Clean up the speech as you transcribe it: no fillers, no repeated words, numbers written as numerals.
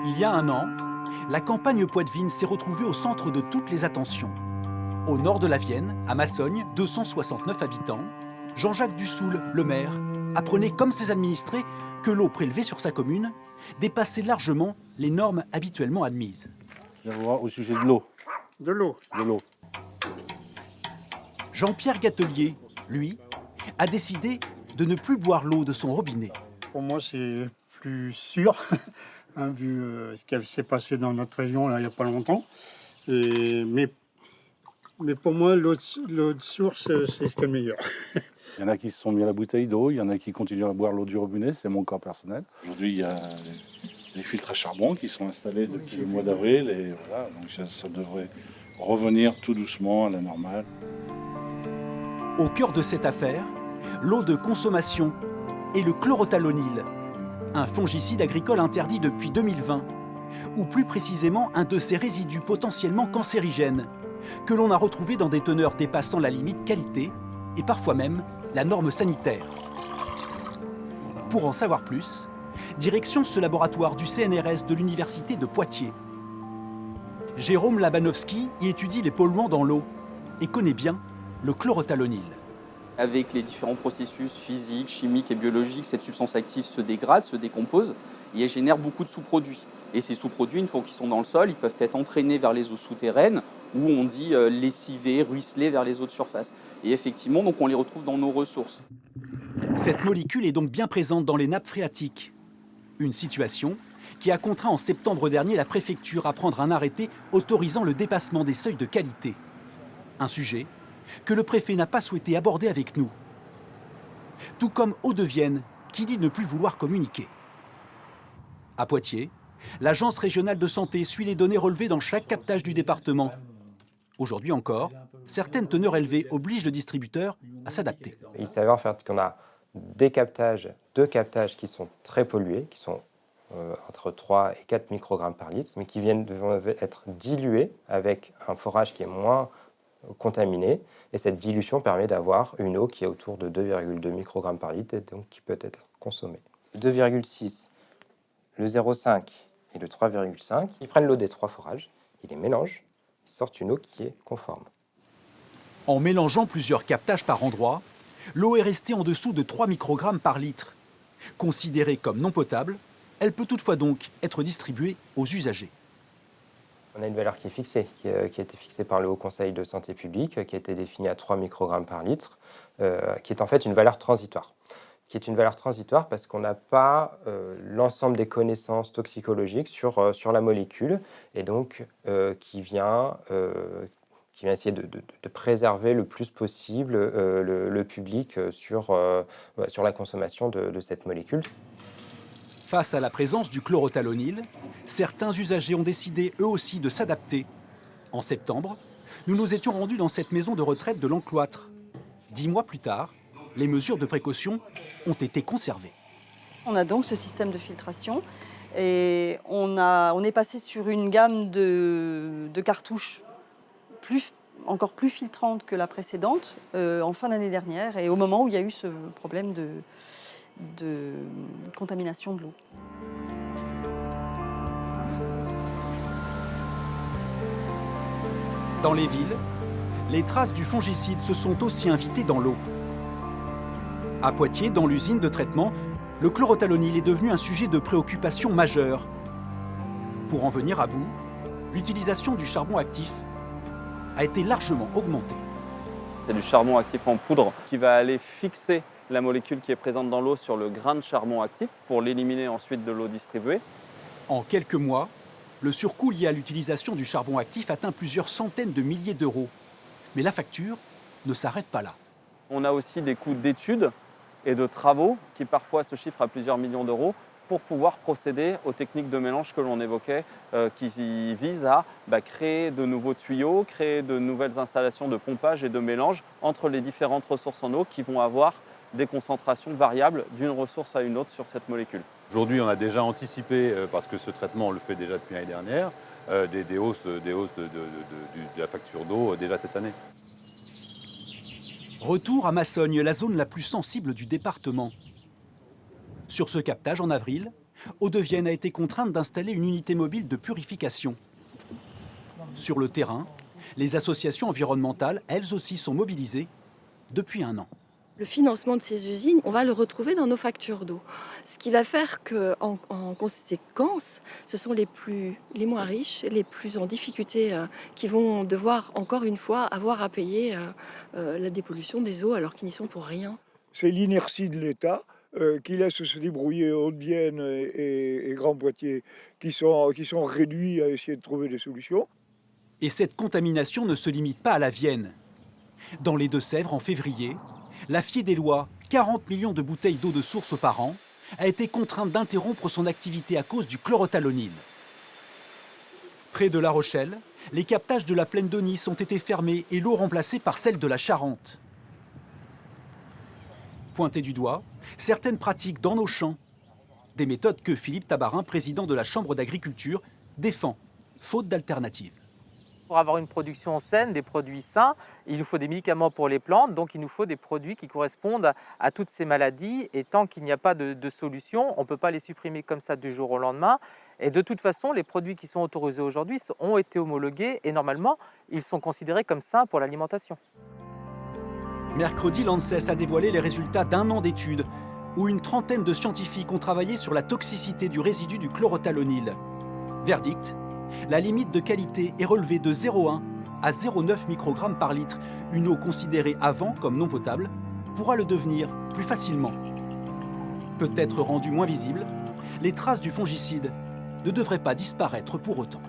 Il y a un an, la campagne poitevine s'est retrouvée au centre de toutes les attentions. Au nord de la Vienne, à Massogne, 269 habitants, Jean-Jacques Dussoul, le maire, apprenait comme ses administrés que l'eau prélevée sur sa commune dépassait largement les normes habituellement admises. Je viens vous voir au sujet de l'eau. De l'eau. De l'eau. Jean-Pierre Gatelier, lui, a décidé de ne plus boire l'eau de son robinet. Pour moi, c'est plus sûr, hein, vu ce qui s'est passé dans notre région là, il n'y a pas longtemps. Mais pour moi, l'eau de source, c'est ce qui est le meilleur. Il y en a qui se sont mis à la bouteille d'eau, il y en a qui continuent à boire l'eau du robinet, c'est mon cas personnel. Aujourd'hui, il y a les filtres à charbon qui sont installés depuis le mois d'avril et voilà, donc ça devrait revenir tout doucement à la normale. Au cœur de cette affaire, l'eau de consommation et le chlorothalonil, un fongicide agricole interdit depuis 2020, ou plus précisément un de ces résidus potentiellement cancérigènes, que l'on a retrouvé dans des teneurs dépassant la limite qualité et parfois même la norme sanitaire. Pour en savoir plus, direction ce laboratoire du CNRS de l'Université de Poitiers. Jérôme Labanowski y étudie les polluants dans l'eau et connaît bien le chlorothalonil. Avec les différents processus physiques, chimiques et biologiques, cette substance active se dégrade, se décompose et elle génère beaucoup de sous-produits. Et ces sous-produits, une fois qu'ils sont dans le sol, ils peuvent être entraînés vers les eaux souterraines ou on dit lessivés, ruisselés vers les eaux de surface. Et effectivement, donc on les retrouve dans nos ressources. Cette molécule est donc bien présente dans les nappes phréatiques. Une situation qui a contraint en septembre dernier la préfecture à prendre un arrêté autorisant le dépassement des seuils de qualité. Un sujet que le préfet n'a pas souhaité aborder avec nous. Tout comme Hauts-de-Vienne, qui dit ne plus vouloir communiquer. À Poitiers, l'Agence régionale de santé suit les données relevées dans chaque captage du département. Aujourd'hui encore, certaines teneurs élevées obligent le distributeur à s'adapter. Il s'avère en fait qu'on a deux captages qui sont très pollués, qui sont entre 3 et 4 microgrammes par litre, mais qui viennent être dilués avec un forage qui est moins contaminé. Et cette dilution permet d'avoir une eau qui est autour de 2,2 microgrammes par litre et donc qui peut être consommée. Le 2,6, le 0,5 et le 3,5, ils prennent l'eau des trois forages, ils les mélangent, ils sortent une eau qui est conforme. En mélangeant plusieurs captages par endroit, l'eau est restée en dessous de 3 microgrammes par litre. Considérée comme non potable, elle peut toutefois donc être distribuée aux usagers. On a une valeur qui est fixée, qui a été fixée par le Haut Conseil de santé publique, qui a été définie à 3 microgrammes par litre, qui est en fait une valeur transitoire. Qui est une valeur transitoire parce qu'on n'a pas l'ensemble des connaissances toxicologiques sur la molécule et donc qui vient essayer de préserver le plus possible le public sur la consommation de cette molécule. Face à la présence du chlorothalonil, certains usagers ont décidé eux aussi de s'adapter. En septembre, nous nous étions rendus dans cette maison de retraite de l'Encloître. 10 mois plus tard, les mesures de précaution ont été conservées. On a donc ce système de filtration et on est passé sur une gamme de cartouches encore plus filtrantes que la précédente en fin d'année dernière et au moment où il y a eu ce problème de contamination de l'eau. Dans les villes, les traces du fongicide se sont aussi invitées dans l'eau. À Poitiers, dans l'usine de traitement, le chlorothalonil est devenu un sujet de préoccupation majeure. Pour en venir à bout, l'utilisation du charbon actif a été largement augmentée. C'est du charbon actif en poudre qui va aller fixer la molécule qui est présente dans l'eau sur le grain de charbon actif pour l'éliminer ensuite de l'eau distribuée. En quelques mois, le surcoût lié à l'utilisation du charbon actif atteint plusieurs centaines de milliers d'euros. Mais la facture ne s'arrête pas là. On a aussi des coûts d'études et de travaux qui parfois se chiffrent à plusieurs millions d'euros pour pouvoir procéder aux techniques de mélange que l'on évoquait qui visent à créer de nouveaux tuyaux, créer de nouvelles installations de pompage et de mélange entre les différentes ressources en eau qui vont avoir des concentrations variables d'une ressource à une autre sur cette molécule. Aujourd'hui, on a déjà anticipé, parce que ce traitement, on le fait déjà depuis l'année dernière, des hausses de la facture d'eau déjà cette année. Retour à Massogne, la zone la plus sensible du département. Sur ce captage, en avril, Hauts-de-Vienne a été contrainte d'installer une unité mobile de purification. Sur le terrain, les associations environnementales, elles aussi, sont mobilisées depuis un an. Le financement de ces usines, on va le retrouver dans nos factures d'eau. Ce qui va faire qu'en conséquence, ce sont les moins riches, les plus en difficulté, qui vont devoir, encore une fois, avoir à payer la dépollution des eaux alors qu'ils n'y sont pour rien. C'est l'inertie de l'État qui laisse se débrouiller Haute-Vienne et Grand Poitiers qui sont réduits à essayer de trouver des solutions. Et cette contamination ne se limite pas à la Vienne. Dans les Deux-Sèvres, en février, la Fiédelois, 40 millions de bouteilles d'eau de source par an, a été contrainte d'interrompre son activité à cause du chlorothalonil. Près de La Rochelle, les captages de la plaine de Nice ont été fermés et l'eau remplacée par celle de la Charente. Pointées du doigt, certaines pratiques dans nos champs. Des méthodes que Philippe Tabarin, président de la Chambre d'agriculture, défend, faute d'alternative. Pour avoir une production saine, des produits sains, il nous faut des médicaments pour les plantes, donc il nous faut des produits qui correspondent à toutes ces maladies. Et tant qu'il n'y a pas de solution, on ne peut pas les supprimer comme ça du jour au lendemain. Et de toute façon, les produits qui sont autorisés aujourd'hui ont été homologués et normalement, ils sont considérés comme sains pour l'alimentation. Mercredi, l'ANSES a dévoilé les résultats d'un an d'études où une trentaine de scientifiques ont travaillé sur la toxicité du résidu du chlorothalonil. Verdict, la limite de qualité est relevée de 0,1 à 0,9 microgrammes par litre. Une eau considérée avant comme non potable pourra le devenir plus facilement. Peut-être rendue moins visible, les traces du fongicide ne devraient pas disparaître pour autant.